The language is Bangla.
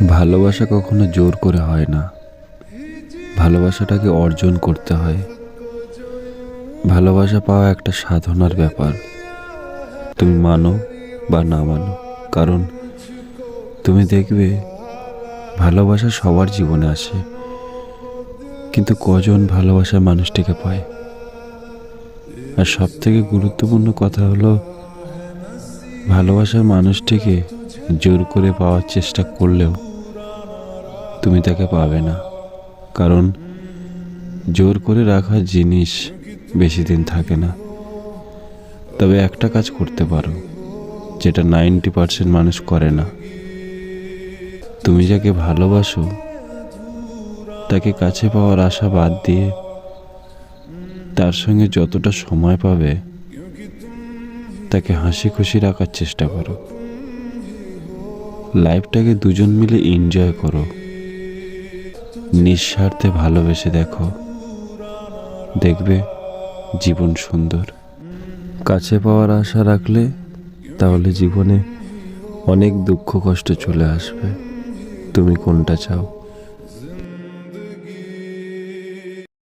ভালোবাসা কখনো জোর করে হয় না। ভালোবাসাটাকে অর্জন করতে হয়। ভালোবাসা পাওয়া একটা সাধনার ব্যাপার। তুমি মানো বা না মানো, কারণ তুমি দেখবে ভালোবাসা সবার জীবনে আসে, কিন্তু কজন ভালোবাসার মানুষটিকে পায়। আর সব থেকে গুরুত্বপূর্ণ কথা হলো, ভালোবাসার মানুষটিকে জোর করে পাওয়ার চেষ্টা করলেও তুমি তাকে পাবে না, কারণ জোর করে রাখা জিনিস বেশি দিন থাকে না। তবে একটা কাজ করতে পারো, যেটা 90% মানুষ করে না। তুমি যাকে ভালোবাসো তাকে কাছে পাওয়ার আশা বাদ দিয়ে তার সঙ্গে যতটা সময় পাবে তাকে হাসি খুশি রাখার চেষ্টা করো। লাইফটাকে দুজন মিলে এনজয় করো, নিঃস্বার্থে ভালোবেসে দেখো, দেখবে জীবন সুন্দর। কাছে পাওয়ার আশা রাখলে তাহলে জীবনে অনেক দুঃখ কষ্ট চলে আসবে। তুমি কোনটা চাও?